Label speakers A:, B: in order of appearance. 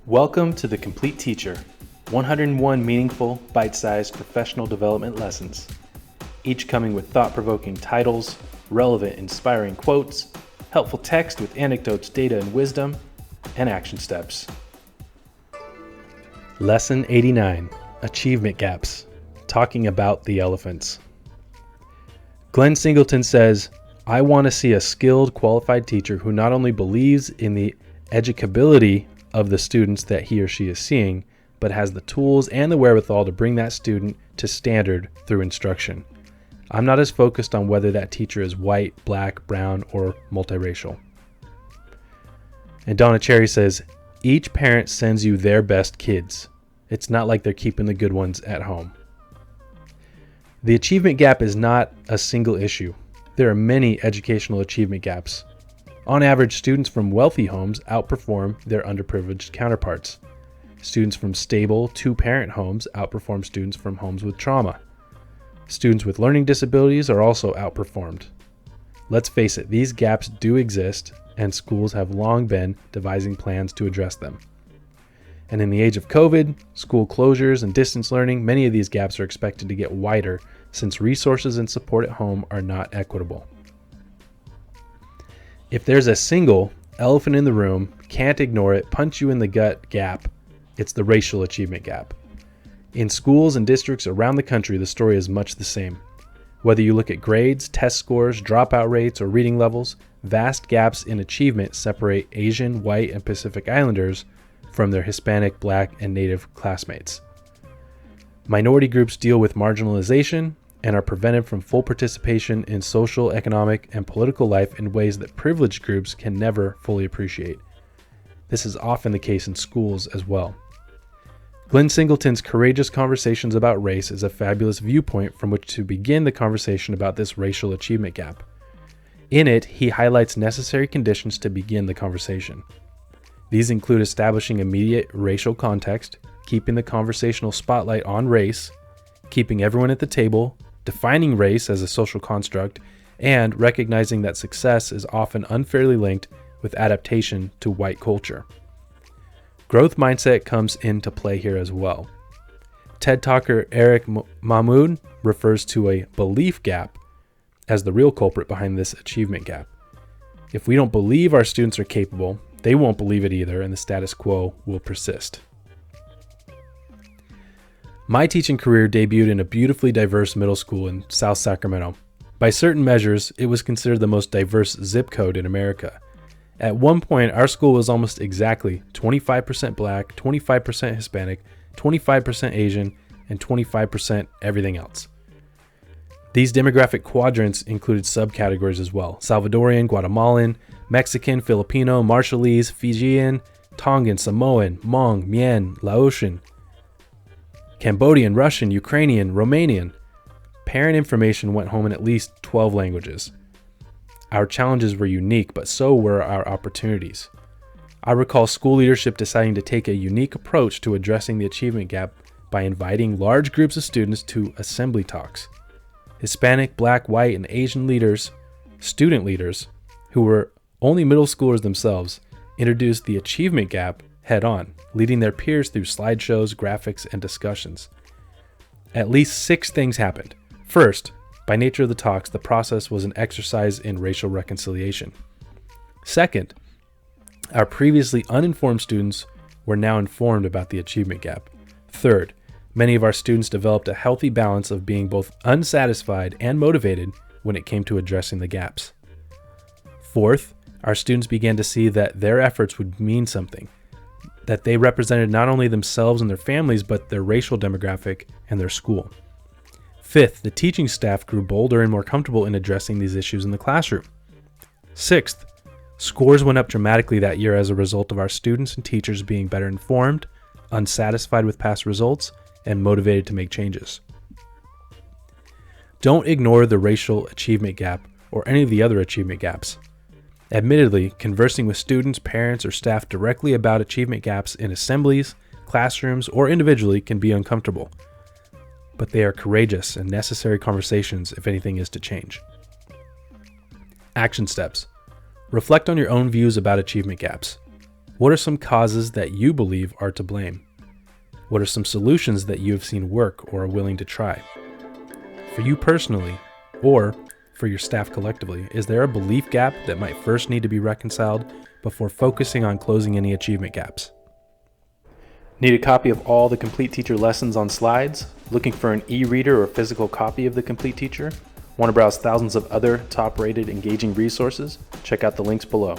A: Welcome to The Complete Teacher, 101 meaningful, bite-sized professional development lessons, each coming with thought-provoking titles, relevant, inspiring quotes, helpful text with anecdotes, data, and wisdom, and action steps. Lesson 89, Achievement Gaps, talking about the elephants. Glenn Singleton says, "I want to see a skilled, qualified teacher who not only believes in the educability of the students that he or she is seeing, but has the tools and the wherewithal to bring that student to standard through instruction. I'm not as focused on whether that teacher is white, black, brown, or multiracial." And Donna Cherry says, "Each parent sends you their best kids. It's not like they're keeping the good ones at home." The achievement gap is not a single issue. There are many educational achievement gaps. On average, students from wealthy homes outperform their underprivileged counterparts. Students from stable, two-parent homes outperform students from homes with trauma. Students with learning disabilities are also outperformed. Let's face it, these gaps do exist, and schools have long been devising plans to address them. And in the age of COVID, school closures, and distance learning, many of these gaps are expected to get wider since resources and support at home are not equitable. If there's a single elephant in the room, can't ignore it, punch you in the gut gap, it's the racial achievement gap. In schools and districts around the country, the story is much the same. Whether you look at grades, test scores, dropout rates, or reading levels, vast gaps in achievement separate Asian, white, and Pacific Islanders from their Hispanic, Black, and Native classmates. Minority groups deal with marginalization and are prevented from full participation in social, economic, and political life in ways that privileged groups can never fully appreciate. This is often the case in schools as well. Glenn Singleton's Courageous Conversations About Race is a fabulous viewpoint from which to begin the conversation about this racial achievement gap. In it, he highlights necessary conditions to begin the conversation. These include establishing immediate racial context, keeping the conversational spotlight on race, keeping everyone at the table, defining race as a social construct, and recognizing that success is often unfairly linked with adaptation to white culture. Growth mindset comes into play here as well. TED Talker Eric Mahmoud refers to a belief gap as the real culprit behind this achievement gap. If we don't believe our students are capable, they won't believe it either, and the status quo will persist. My teaching career debuted in a beautifully diverse middle school in South Sacramento. By certain measures, it was considered the most diverse zip code in America. At one point, our school was almost exactly 25% Black, 25% Hispanic, 25% Asian, and 25% everything else. These demographic quadrants included subcategories as well: Salvadorian, Guatemalan, Mexican, Filipino, Marshallese, Fijian, Tongan, Samoan, Hmong, Mien, Laotian, Cambodian, Russian, Ukrainian, Romanian. Parent information went home in at least 12 languages. Our challenges were unique, but so were our opportunities. I recall school leadership deciding to take a unique approach to addressing the achievement gap by inviting large groups of students to assembly talks. Hispanic, Black, white, and Asian leaders, student leaders, who were only middle schoolers themselves, introduced the achievement gap head on, leading their peers through slideshows, graphics, and discussions. At least 6 things happened. First, by nature of the talks, the process was an exercise in racial reconciliation. Second, our previously uninformed students were now informed about the achievement gap. Third, many of our students developed a healthy balance of being both unsatisfied and motivated when it came to addressing the gaps. Fourth, our students began to see that their efforts would mean something, that they represented not only themselves and their families, but their racial demographic and their school. Fifth, the teaching staff grew bolder and more comfortable in addressing these issues in the classroom. Sixth, scores went up dramatically that year as a result of our students and teachers being better informed, unsatisfied with past results, and motivated to make changes. Don't ignore the racial achievement gap or any of the other achievement gaps. Admittedly, conversing with students, parents, or staff directly about achievement gaps in assemblies, classrooms, or individually can be uncomfortable, but they are courageous and necessary conversations if anything is to change. Action steps. Reflect on your own views about achievement gaps. What are some causes that you believe are to blame? What are some solutions that you have seen work or are willing to try? For you personally, or for your staff collectively, is there a belief gap that might first need to be reconciled before focusing on closing any achievement gaps? Need a copy of all the Complete Teacher lessons on slides? Looking for an e-reader or physical copy of the Complete Teacher? Want to browse thousands of other top-rated engaging resources? Check out the links below.